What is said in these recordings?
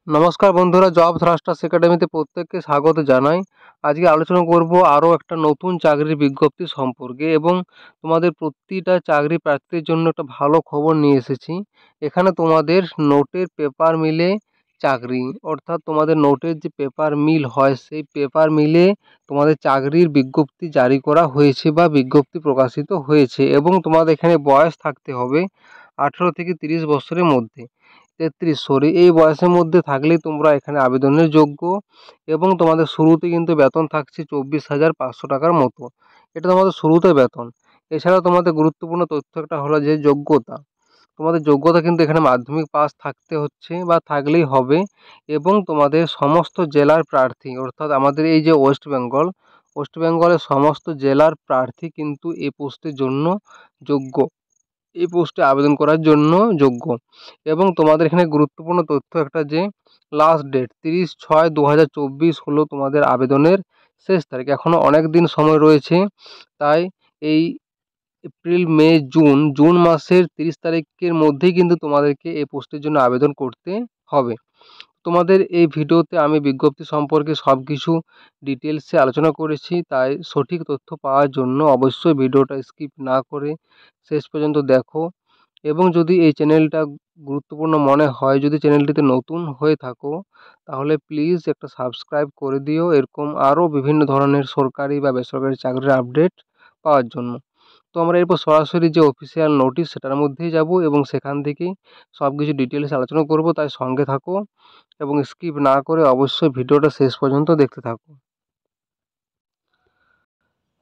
নমস্কার বন্ধুরা, job thrusters একাডেমিতে প্রত্যেককে স্বাগত জানাই। আজকে আলোচনা করব আরও একটা নতুন চাকরির বিজ্ঞপ্তি সম্পর্কে এবং তোমাদের প্রতিটা চাকরি প্রার্থীর জন্য একটা ভালো খবর নিয়ে এসেছি। এখানে তোমাদের নোটের পেপার মিলে চাকরি, অর্থাৎ তোমাদের নোটের যে পেপার মিল হয় সেই পেপার মিলে তোমাদের চাকরির বিজ্ঞপ্তি জারি করা হয়েছে বা বিজ্ঞপ্তি প্রকাশিত হয়েছে এবং তোমাদের এখানে বয়স থাকতে হবে 18 থেকে 30 বছরের মধ্যে। 33 এই বয়সের মধ্যে থাকলেই তোমরা এখানে আবেদনের যোগ্য এবং তোমাদের শুরুতে কিন্তু বেতন থাকছে 24,500 টাকার মতো। এটা তোমাদের শুরুতে বেতন। এছাড়াও তোমাদের গুরুত্বপূর্ণ তথ্য একটা হলো যে যোগ্যতা। তোমাদের যোগ্যতা কিন্তু এখানে মাধ্যমিক পাস থাকতে হচ্ছে বা থাকলেই হবে এবং তোমাদের সমস্ত জেলার প্রার্থী, অর্থাৎ আমাদের এই যে ওয়েস্ট বেঙ্গলের সমস্ত জেলার প্রার্থী কিন্তু এই পোস্টের জন্য যোগ্য, এই পোস্টে আবেদন করার জন্য যোগ্য। এবং তোমাদের এখানে গুরুত্বপূর্ণ তথ্য একটা যে লাস্ট ডেট 30/6/2024 হলো তোমাদের আবেদনের শেষ তারিখ। এখনও অনেক দিন সময় রয়েছে, তাই এই এপ্রিল মে জুন মাসের 30 তারিখের মধ্যেই কিন্তু তোমাদেরকে এই পোস্টের জন্য আবেদন করতে হবে। তোমাদের এই ভিডিওতে আমি বিজ্ঞপ্তি সম্পর্কে সব কিছু ডিটেলসে আলোচনা করেছি, তাই সঠিক তথ্য পাওয়ার জন্য অবশ্যই ভিডিওটা স্কিপ না করে শেষ পর্যন্ত দেখো। এবং যদি এই চ্যানেলটা গুরুত্বপূর্ণ মনে হয়, যদি চ্যানেলটিতে নতুন হয়ে থাকো, তাহলে প্লিজ একটা সাবস্ক্রাইব করে দিও এরকম আরও বিভিন্ন ধরনের সরকারি বা বেসরকারি চাকরির আপডেট পাওয়ার জন্য। তো আমরা এরপর সরাসরি যে অফিসিয়াল নোটিশ সেটার মধ্যেই যাব এবং সেখান থেকেই সব কিছু ডিটেলসে আলোচনা করব, তাই সঙ্গে থাকো এবং স্কিপ না করে অবশ্যই ভিডিওটা শেষ পর্যন্ত দেখতে থাকো।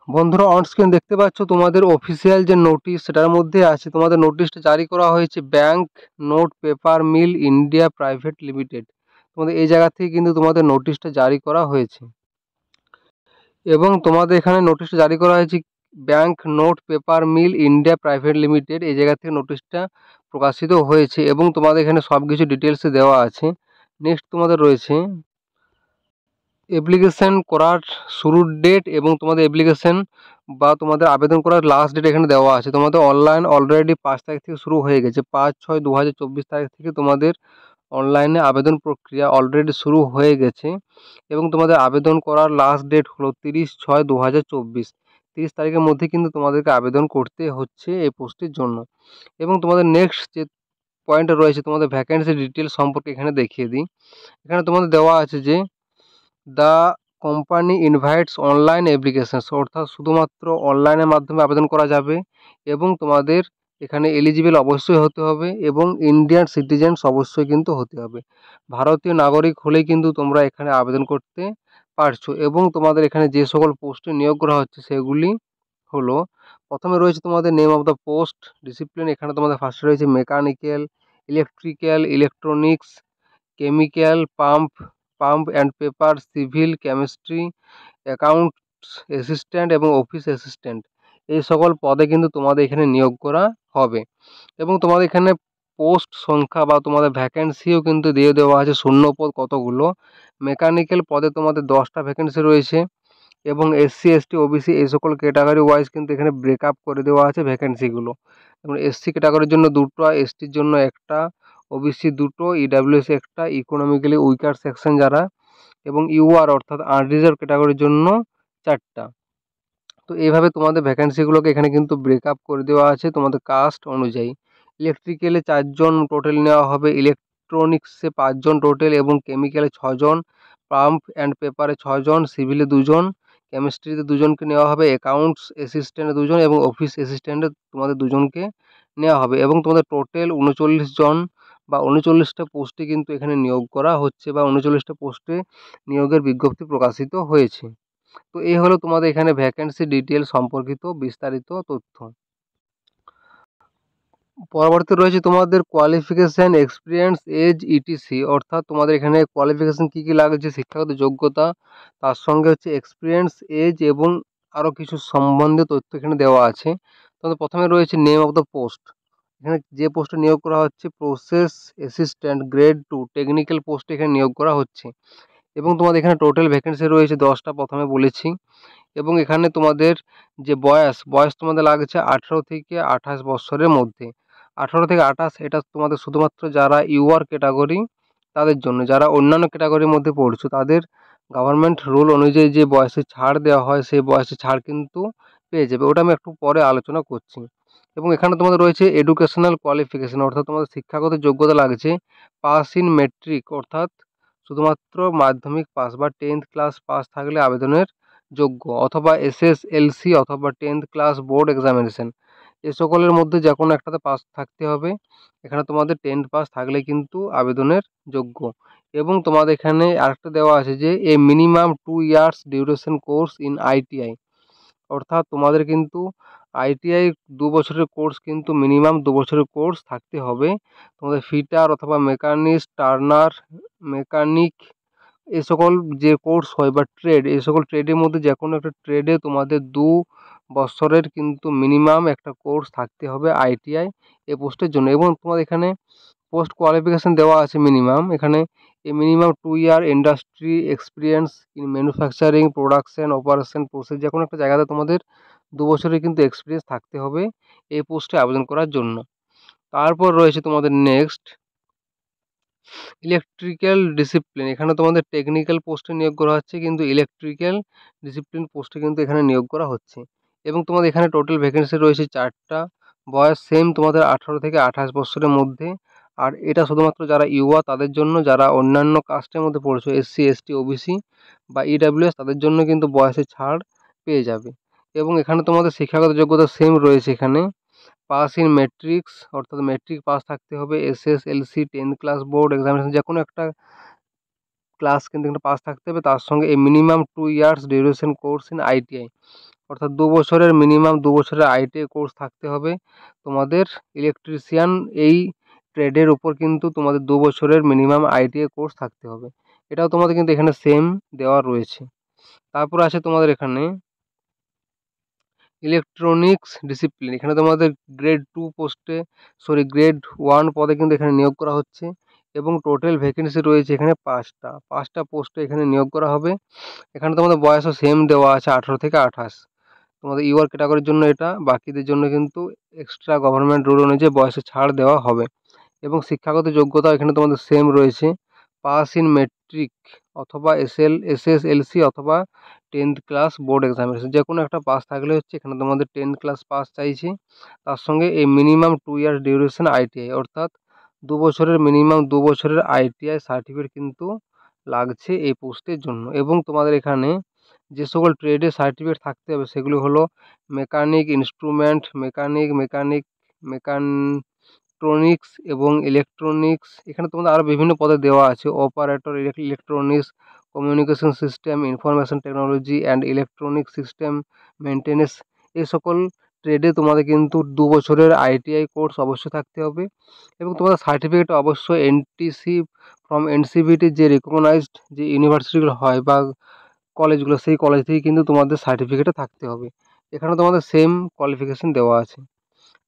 বন্ধুরা, অন স্ক্রিন দেখতে পাচ্ছ তোমাদের অফিসিয়াল যে নোটিশ সেটার মধ্যে আছে, তোমাদের নোটিশটা জারি করা হয়েছে bank note paper mill India private limited. তোমাদের এই জায়গা থেকে কিন্তু তোমাদের নোটিশটা জারি করা হয়েছে এবং তোমাদের এখানে নোটিশটা জারি করা হয়েছে bank note paper mill India private limited, এই জায়গা থেকে নোটিশটা প্রকাশিত হয়েছে এবং তোমাদের এখানে সব কিছু ডিটেলসে দেওয়া আছে। নেক্সট তোমাদের রয়েছে অ্যাপ্লিকেশন করার শুরুর ডেট এবং তোমাদের অ্যাপ্লিকেশন বা তোমাদের আবেদন করার লাস্ট ডেট এখানে দেওয়া আছে। তোমাদের অনলাইন অলরেডি 5 তারিখ থেকে শুরু হয়ে গেছে, 5/6/2024 তারিখ থেকে তোমাদের অনলাইনে আবেদন প্রক্রিয়া অলরেডি শুরু হয়ে গেছে এবং তোমাদের আবেদন করার লাস্ট ডেট হলো 30/6/2024। 30 তারিখের মধ্যে কিন্তু তোমাদেরকে আবেদন করতে হচ্ছে এই পোস্টের জন্য। এবং তোমাদের নেক্সট যে পয়েন্টটা রয়েছে তোমাদের ভ্যাকেন্সি ডিটেলস সম্পর্কে এখানে দেখিয়ে দিই। এখানে তোমাদের দেওয়া আছে যে the company invites online applications, অর্থাৎ শুধুমাত্র অনলাইনের মাধ্যমে আবেদন করা যাবে এবং তোমাদের এখানে এলিজিবল অবশ্যই হতে হবে এবং ইন্ডিয়ান সিটিজেন্স অবশ্যই কিন্তু হতে হবে। ভারতীয় নাগরিক হলেই কিন্তু তোমরা এখানে আবেদন করতে পারছো। এবং তোমাদের এখানে যে সকল পোস্টে নিয়োগ করা হচ্ছে সেগুলি হলো, প্রথমে রয়েছে তোমাদের name of the post discipline. এখানে তোমাদের ফার্স্টে রয়েছে mechanical, electrical, electronics, chemical, pump and paper, civil, chemistry, accounts assistant এবং অফিস অ্যাসিস্ট্যান্ট। এই সকল পদে কিন্তু তোমাদের এখানে নিয়োগ করা হবে এবং তোমাদের এখানে পোস্ট সংখ্যা বা তোমাদের ভ্যাকেন্সিও কিন্তু দিয়ে দেওয়া আছে, শূন্য পদ কতগুলো। মেকানিক্যাল পদে তোমাদের 10টা ভ্যাকেন্সি রয়েছে এবং এসসি এসটি ওবিসি এই সকল ক্যাটাগরি ওয়াইজ কিন্তু এখানে ব্রেকআপ করে দেওয়া আছে ভ্যাকেন্সিগুলো। এবং এসসি ক্যাটাগরির জন্য 2টা, এসটির জন্য 1টা, ওবিসি 2টো, ইডাব্লিউএস 1টা, ইকোনমিক্যালি উইকার সেকশন যারা, এবং ইউআর অর্থাৎ আনরিজার্ভ ক্যাটাগরির জন্য 4টা। তো এইভাবে তোমাদের ভ্যাকেন্সিগুলোকে এখানে কিন্তু ব্রেকআপ করে দেওয়া আছে তোমাদের কাস্ট অনুযায়ী। ইলেকট্রিক্যালে 4 জন টোটাল নেওয়া হবে, ইলেকট্রনিক্সে 5 জন টোটাল এবং কেমিক্যালে 6 জন, পাম্প অ্যান্ড পেপারে 6 জন, সিভিলে 2 জন, কেমিস্ট্রিতে 2 জনকে নেওয়া হবে, অ্যাকাউন্টস অ্যাসিস্ট্যান্টে 2 জন এবং অফিস অ্যাসিস্ট্যান্টে তোমাদের 2 জনকে নেওয়া হবে এবং তোমাদের টোটাল 39 জন বা 39টা পোস্টে কিন্তু এখানে নিয়োগ করা হচ্ছে বা 39টা পোস্টে নিয়োগের বিজ্ঞপ্তি প্রকাশিত হয়েছে। তো এই হলো তোমাদের এখানে ভ্যাকেন্সি ডিটেল সম্পর্কিত বিস্তারিত তথ্য। পরবর্তী রয়েছে তোমাদের কোয়ালিফিকেশান, এক্সপিরিয়েন্স, এজ, ইটিসি, অর্থাৎ তোমাদের এখানে কোয়ালিফিকেশান কী কী লাগছে, শিক্ষাগত যোগ্যতা, তার সঙ্গে হচ্ছে এক্সপিরিয়েন্স, এজ এবং আরও কিছু সম্বন্ধে তথ্য এখানে দেওয়া আছে। তোমাদের প্রথমে রয়েছে নেম অফ দ্য পোস্ট। এখানে যে পোস্টে নিয়োগ করা হচ্ছে প্রসেস অ্যাসিস্ট্যান্ট গ্রেড 2 টেকনিক্যাল পোস্টে এখানে নিয়োগ করা হচ্ছে এবং তোমাদের এখানে টোটাল ভ্যাকেন্সি রয়েছে 10টা, প্রথমে বলেছি। এবং এখানে তোমাদের যে বয়স তোমাদের লাগছে 18 থেকে 28 বছরের মধ্যে। 18 থেকে 28 এটা তোমাদের শুধুমাত্র যারা ইউআর ক্যাটাগরি তাদের জন্য। যারা অন্যান্য ক্যাটাগরির মধ্যে পড়ছো তাদের গভর্নমেন্ট রুল অনুযায়ী যে বয়সে ছাড় দেওয়া হয় সেই বয়সে ছাড় কিন্তু পেয়ে যাবে, ওটা আমি একটু পরে আলোচনা করছি। এবং এখানে তোমাদের রয়েছে এডুকেশনাল কোয়ালিফিকেশন, অর্থাৎ তোমাদের শিক্ষাগত যোগ্যতা লাগছে পাস ইন মেট্রিক, অর্থাৎ শুধুমাত্র মাধ্যমিক পাস বা 10th ক্লাস পাস থাকলে আবেদনের যোগ্য, অথবা এসএসএলসি অথবা 10th ক্লাস বোর্ড এক্সামিনেশন, এ সকলের মধ্যে যে কোনো একটাতে পাস থাকতে হবে। এখানে তোমাদের 10th পাস থাকলে কিন্তু আবেদনের যোগ্য। এবং তোমাদের এখানে আরেকটা দেওয়া আছে যে a minimum 2 years duration course in ITI, অর্থাৎ তোমাদের কিন্তু আইটিআই 2 বছরের কোর্স, কিন্তু মিনিমাম 2 বছরের কোর্স থাকতে হবে। তোমাদের ফিটার অথবা মেকানিস্ট, টার্নার, মেকানিক, এই সকল যে কোর্স হয় বা ট্রেড, এই সকল ট্রেডের মধ্যে যে কোনো একটা ট্রেডে তোমাদের 2 বছরের কিন্তু মিনিমাম একটা কোর্স থাকতে হবে আইটিআই এই পোস্টের জন্য। এবং তোমাদের এখানে পোস্ট কোয়ালিফিকেশান দেওয়া আছে মিনিমাম, এখানে a minimum 2 year industry experience in manufacturing, production, operation, process, যে কোনো একটা জায়গাতে তোমাদের 2 বছরের কিন্তু এক্সপিরিয়েন্স থাকতে হবে এই পোস্টে আবেদন করার জন্য। তারপর রয়েছে তোমাদের নেক্সট ইলেকট্রিক্যাল ডিসিপ্লিন, এখানে তোমাদের টেকনিক্যাল পোস্টে নিয়োগ করা হচ্ছে, কিন্তু ইলেকট্রিক্যাল ডিসিপ্লিন পোস্টে কিন্তু এখানে নিয়োগ করা হচ্ছে। এবং তোমাদের এখানে টোটাল ভ্যাকেন্সি রয়েছে 4টা, বয়স সেম তোমাদের 18 থেকে 28 বছরের মধ্যে। আর এটা শুধুমাত্র যারা ইউয়া তাদের জন্য, যারা অন্যান্য কাস্টের মধ্যে পড়ছো এসসি এসটি ওবিসি বা ইডাব্লিউএস তাদের জন্য কিন্তু বয়সে ছাড় পেয়ে যাবে। এবং এখানে তোমাদের শিক্ষাগত যোগ্যতা সেম রয়েছে, এখানে পাস ইন ম্যাট্রিক্স, অর্থাৎ ম্যাট্রিক পাস থাকতে হবে, SSLC 10th class board examination যে কোনো একটা ক্লাস কিন্তু এখানে পাস থাকতে হবে, তার সঙ্গে এই minimum 2 years duration course in ITI, অর্থাৎ 2 বছরের মিনিমাম 2 বছরের আইটিআই কোর্স থাকতে হবে তোমাদের। ইলেকট্রিশিয়ান এই ট্রেডের উপর কিন্তু তোমাদের 2 বছরের মিনিমাম আইটিআই কোর্স থাকতে হবে, এটাও তোমাদের কিন্তু এখানে সেম দেওয়া রয়েছে। তারপর আছে তোমাদের এখানে ইলেকট্রনিক্স ডিসিপ্লিন, এখানে তোমাদের গ্রেড 1 পদে কিন্তু এখানে নিয়োগ করা হচ্ছে। এবং টোটাল ভ্যাকেন্সি রয়েছে এখানে 5টা পোস্টে এখানে নিয়োগ করা হবে। এখানে তোমাদের বয়সও সেম দেওয়া আছে 18 থেকে 28, তোমাদের ইউআর ক্যাটাগরির জন্য এটা, বাকিদের জন্য কিন্তু এক্সট্রা গভর্নমেন্ট রুল অনুযায়ী বয়সে ছাড় দেওয়া হবে। এবং শিক্ষাগত যোগ্যতা এখানে তোমাদের সেম রয়েছে, পাস ইন মেট্রিক অথবা এসএসএলসি অথবা 10th ক্লাস বোর্ড এক্সামিনেশন, যে কোনো একটা পাস থাকলে হচ্ছে। এখানে তোমাদের 10th ক্লাস পাস চাইছে, তার সঙ্গে এই মিনিমাম 2 ইয়ার ডিউরেশন আইটিআই, অর্থাৎ 2 বছরের মিনিমাম 2 বছরের আইটিআই সার্টিফিকেট কিন্তু লাগছে এই পোস্টের জন্য। এবং তোমাদের এখানে যে সকল ট্রেডের সার্টিফিকেট থাকতে হবে সেগুলি হলো মেকানিক, ইনস্ট্রুমেন্ট মেকানিক, মেকাট্রনিক্স এবং ইলেকট্রনিক্স। এখানে তোমাদের আরও বিভিন্ন পদে দেওয়া আছে, operator, electronics, communication system, information technology and electronic system maintenance. এই সকল ট্রেডে তোমাদের কিন্তু 2 বছরের আইটিআই কোর্স অবশ্যই থাকতে হবে। এবং তোমাদের সার্টিফিকেট অবশ্যই এনটিসি ফ্রম এনসিভিটি, যে রেকগনাইজড যে ইউনিভার্সিটিগুলো হয় বা কলেজগুলো, সেই কলেজ থেকে কিন্তু তোমাদের সার্টিফিকেটে থাকতে হবে। এখানে তোমাদের সেম কোয়ালিফিকেশন দেওয়া আছে।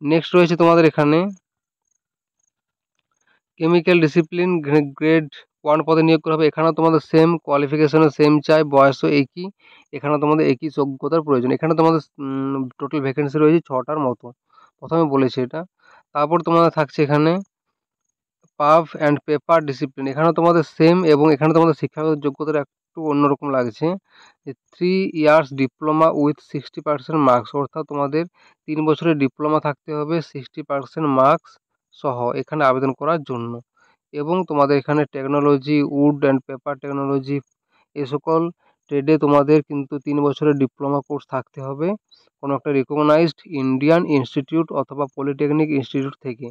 নেক্সট রয়েছে তোমাদের এখানে কেমিক্যাল ডিসিপ্লিন, গ্রেড 1 পদে নিয়োগ করা হবে। এখানেও তোমাদের সেম কোয়ালিফিকেশনও সেম চাই, বয়সও একই, এখানে তোমাদের একই যোগ্যতার প্রয়োজন। এখানে তোমাদের টোটাল ভ্যাকেন্সি রয়েছে 6টার মতো, প্রথমে বলেছি এটা। তারপর তোমাদের থাকছে এখানে পাফ অ্যান্ড পেপার ডিসিপ্লিন, এখানেও তোমাদের সেম। এবং এখানে তোমাদের শিক্ষাগত যোগ্যতার একটু অন্যরকম লাগছে, যে 3 ইয়ার্স ডিপ্লোমা উইথ 60% মার্কস, অর্থাৎ তোমাদের 3 বছরের ডিপ্লোমা থাকতে হবে 60% মার্কস সহ এখানে আবেদন করার জন্য। এবং তোমাদের এখানে technology, wood and paper technology, এ সকল ট্রেডে তোমাদের কিন্তু 3 বছরের ডিপ্লোমা কোর্স থাকতে হবে কোনো একটা রিকগনাইজড ইন্ডিয়ান ইনস্টিটিউট অথবা পলিটেকনিক ইনস্টিটিউট থেকে,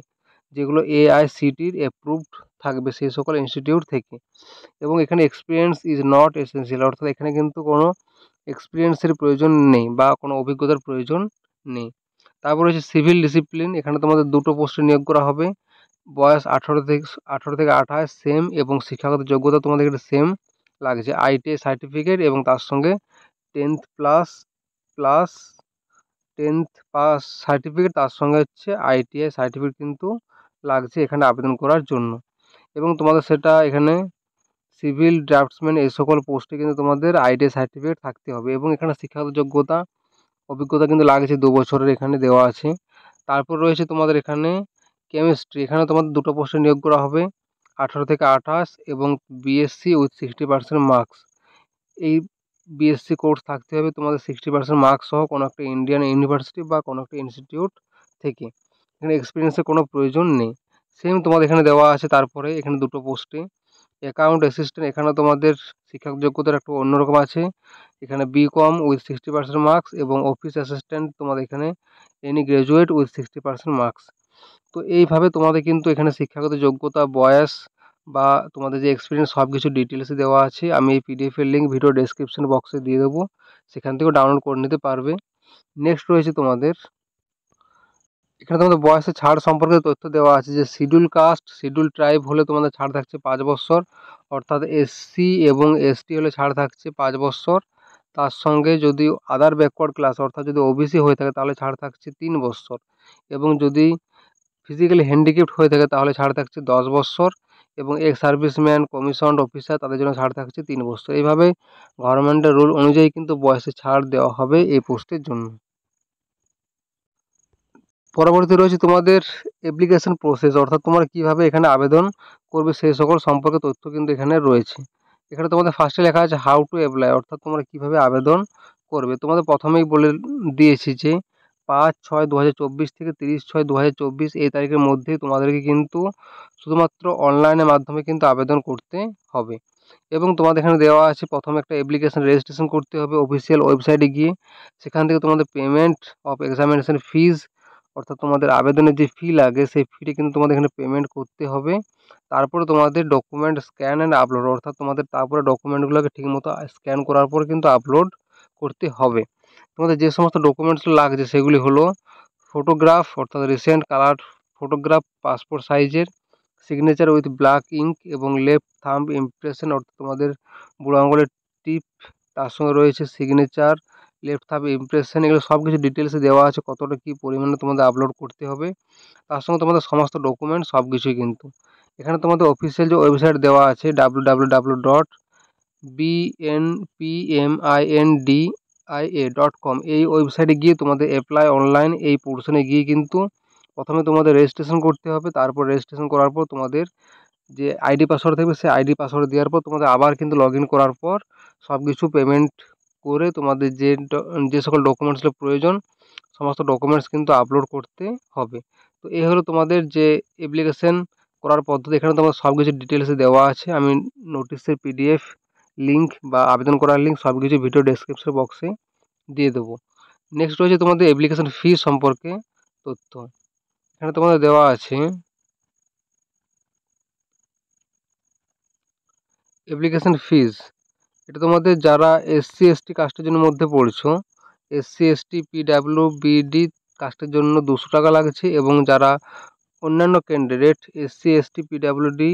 যেগুলো এআইসিটির অ্যাপ্রুভড থাকবে সেই সকল ইনস্টিটিউট থেকে। এবং এখানে এক্সপিরিয়েন্স ইজ নট এসেন্সিয়াল, অর্থাৎ এখানে কিন্তু কোনো এক্সপিরিয়েন্সের প্রয়োজন নেই বা কোনো অভিজ্ঞতার প্রয়োজন নেই। তারপর হচ্ছে সিভিল ডিসিপ্লিন, এখানে তোমাদের 2টো পোস্টে নিয়োগ করা হবে, বয়স 18 থেকে 28 সেম। এবং শিক্ষাগত যোগ্যতা তোমাদের এখানে সেম লাগছে, আইটিআই সার্টিফিকেট এবং তার সঙ্গে 10th plus 10th pass certificate, তার সঙ্গে হচ্ছে আইটিআই সার্টিফিকেট কিন্তু লাগছে এখানে আবেদন করার জন্য। এবং তোমাদের সেটা এখানে সিভিল ড্রাফটসম্যান এই সকল পোস্টে কিন্তু তোমাদের আইটিআই সার্টিফিকেট থাকতে হবে। এবং এখানে শিক্ষাগত যোগ্যতা অভিজ্ঞতা কিন্তু লাগছে 2 বছরের, এখানে দেওয়া আছে। তারপর রয়েছে তোমাদের এখানে কেমিস্ট্রি, এখানে তোমাদের 2টো পোস্টে নিয়োগ করা হবে, 18 থেকে 28 এবং বিএসসি উইথ 60% মার্কস। এই বিএসসি কোর্স থাকতে হবে তোমাদের 60% মার্কস সহ কোনো একটা ইন্ডিয়ান ইউনিভার্সিটি বা কোনো একটা ইনস্টিটিউট থেকে। এখানে এক্সপিরিয়েন্সের কোনো প্রয়োজন নেই। সেম তোমাদের এখানে দেওয়া আছে। তারপরে এখানে দুটো পোস্টে অ্যাকাউন্ট অ্যাসিস্ট্যান্ট, এখানে তোমাদের শিক্ষক যোগ্যতার একটু অন্যরকম আছে। এখানে বিকম উইথ 60% মার্কস এবং অফিস অ্যাসিস্ট্যান্ট তোমাদের এখানে এনি গ্র্যাজুয়েট উইথ 60% মার্কস। তো এইভাবে তোমাদের কিন্তু এখানে শিক্ষাগত যোগ্যতা, বয়স বা তোমাদের যে এক্সপিরিয়েন্স সব কিছু ডিটেলসে দেওয়া আছে। আমি এই পিডিএফের লিঙ্ক ভিডিও ডেসক্রিপশন বক্সে দিয়ে দেবো, সেখান থেকেও ডাউনলোড করে নিতে পারবে। নেক্সট রয়েছে তোমাদের এখানে তোমাদের বয়সের ছাড় সম্পর্কে তথ্য দেওয়া আছে যে শিডিউল কাস্ট, শিডিউল ট্রাইব হলে তোমাদের ছাড় থাকছে 5 বছর, অর্থাৎ এসসি এবং এসটি হলে ছাড় থাকছে 5 বছর। তার সঙ্গে যদি আদার ব্যাকওয়ার্ড ক্লাস অর্থাৎ যদি ওবিসি হয়ে থাকে তাহলে ছাড় থাকছে 3 বছর, এবং যদি ফিজিক্যালি হ্যান্ডিক্যাপ্ট হয়ে থাকে তাহলে ছাড় থাকছে 10 বছর, এবং এক্স সার্ভিসম্যান, কমিশনড অফিসার তাদের জন্য ছাড় থাকছে 3 বছর। এইভাবে গভর্নমেন্টের রুল অনুযায়ী কিন্তু বয়সে ছাড় দেওয়া হবে এই পোস্টের জন্য। পরবর্তী রয়েছে তোমাদের অ্যাপ্লিকেশন প্রসেস, অর্থাৎ তোমরা কিভাবে এখানে আবেদন করবে সেই সকল সম্পর্কে তথ্য কিন্তু এখানে রয়েছে। এখানে তোমাদের ফার্স্টে লেখা আছে হাউ টু অ্যাপ্লাই, অর্থাৎ তোমরা কিভাবে আবেদন করবে। তোমাদের প্রথমেই বলে দিয়েছি যে 5/6/2024 থেকে 30/6/2024 এই তারিখের মধ্যে তোমাদেরকে কিন্তু শুধুমাত্র অনলাইনের মাধ্যমে কিন্তু আবেদন করতে হবে। এবং তোমাদের এখানে দেওয়া আছে প্রথমে একটা অ্যাপ্লিকেশন রেজিস্ট্রেশন করতে হবে অফিসিয়াল ওয়েবসাইটে গিয়ে। সেখান থেকে তোমাদের পেমেন্ট অফ এক্সামিনেশন ফিজ, অর্থাৎ তোমাদের আবেদনের যে ফি লাগে সেই ফিটা কিন্তু তোমাদের এখানে পেমেন্ট করতে হবে। তারপরে তোমাদের ডকুমেন্ট স্ক্যান অ্যান্ড আপলোড, অর্থাৎ তোমাদের তারপরে ডকুমেন্টগুলোকে ঠিকমতো স্ক্যান করার পর কিন্তু আপলোড করতে হবে। তোমাদের যে সমস্ত ডকুমেন্টসগুলো লাগছে সেগুলি হলো ফটোগ্রাফ, অর্থাৎ রিসেন্ট কালার ফটোগ্রাফ পাসপোর্ট সাইজের, সিগনেচার উইথ ব্ল্যাক ইঙ্ক এবং লেফট থাম্ব ইমপ্রেশন, অর্থাৎ তোমাদের বুড়ো আঙুলের টিপ, তার সঙ্গে রয়েছে সিগনেচার, লেফট থাম্ব ইমপ্রেশন। এগুলো সব কিছু ডিটেলসে দেওয়া আছে কতটা কী পরিমাণে তোমাদের আপলোড করতে হবে, তার সঙ্গে তোমাদের সমস্ত ডকুমেন্ট সব কিছুই কিন্তু এখানে তোমাদের অফিসিয়াল যে ওয়েবসাইট দেওয়া আছে www.bnpmindia.com, এই ওয়েবসাইটে গিয়ে তোমাদের অ্যাপ্লাই অনলাইন এই পোর্শনে গিয়ে কিন্তু প্রথমে তোমাদের রেজিস্ট্রেশন করতে হবে। তারপর রেজিস্ট্রেশন করার পর তোমাদের যে আইডি পাসওয়ার্ড থাকবে সেই আইডি পাসওয়ার্ড দেওয়ার পর তোমাদের আবার কিন্তু লগ ইন করার পর সব কিছু পেমেন্ট করে তোমাদের যে সকল ডকুমেন্টসগুলো প্রয়োজন সমস্ত ডকুমেন্টস কিন্তু আপলোড করতে হবে। তো এই হলো তোমাদের যে অ্যাপ্লিকেশন করার পদ্ধতি। এখানে তোমার সব কিছু ডিটেলসে দেওয়া আছে। আমি নোটিশের পিডিএফ লিঙ্ক বা আবেদন করার লিঙ্ক সব কিছু ভিডিও ডেসক্রিপশন বক্সে দিয়ে দেবো। নেক্সট রয়েছে তোমাদের অ্যাপ্লিকেশন ফি সম্পর্কে তথ্য। এখানে তোমাদের দেওয়া আছে অ্যাপ্লিকেশন ফিজ। এটা তোমাদের যারা এসসি এসটি কাস্টের জন্য মধ্যে পড়ছো, এসসি এসটি পিডাব্লিউবিডি কাস্টের জন্য 200 টাকা লাগছে, এবং যারা অন্যান্য candidate SC ST PWD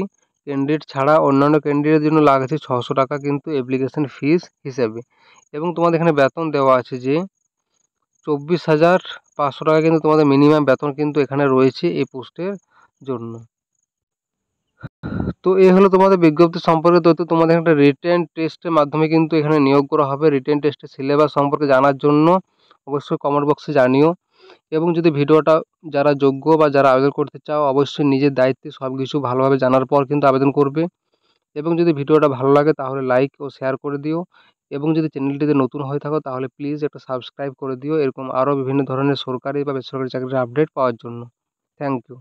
candidate ছাড়া অন্যান্য ক্যান্ডিডেটের জন্য লাগছে 600 টাকা কিন্তু অ্যাপ্লিকেশন ফিস হিসেবে। এবং তোমাদের এখানে বেতন দেওয়া আছে যে 24,500 টাকা কিন্তু তোমাদের মিনিমাম বেতন কিন্তু এখানে রয়েছে এই পোস্টের জন্য। তো এই হলো তোমাদের বিজ্ঞপ্তি সম্পর্কে তথ্য। তোমাদের একটা রিটেন টেস্টের মাধ্যমে কিন্তু এখানে নিয়োগ করা হবে। রিটেন টেস্টের সিলেবাস সম্পর্কে জানার জন্য অবশ্যই কমেন্ট বক্সে জানিও। এবং যদি ভিডিওটা যারা যোগ্য বা যারা আবেদন করতে চাও অবশ্যই নিজের দায়িত্বে সব কিছু ভালোভাবে জানার পর কিন্তু আবেদন করবে। এবং যদি ভিডিওটা ভালো লাগে তাহলে লাইক ও শেয়ার করে দিও। এবং যদি চ্যানেলটিতে নতুন হয়ে থাকো তাহলে প্লিজ একটা সাবস্ক্রাইব করে দিও এরকম আরও বিভিন্ন ধরনের সরকারি বা বেসরকারি চাকরির আপডেট পাওয়ার জন্য। Thank you.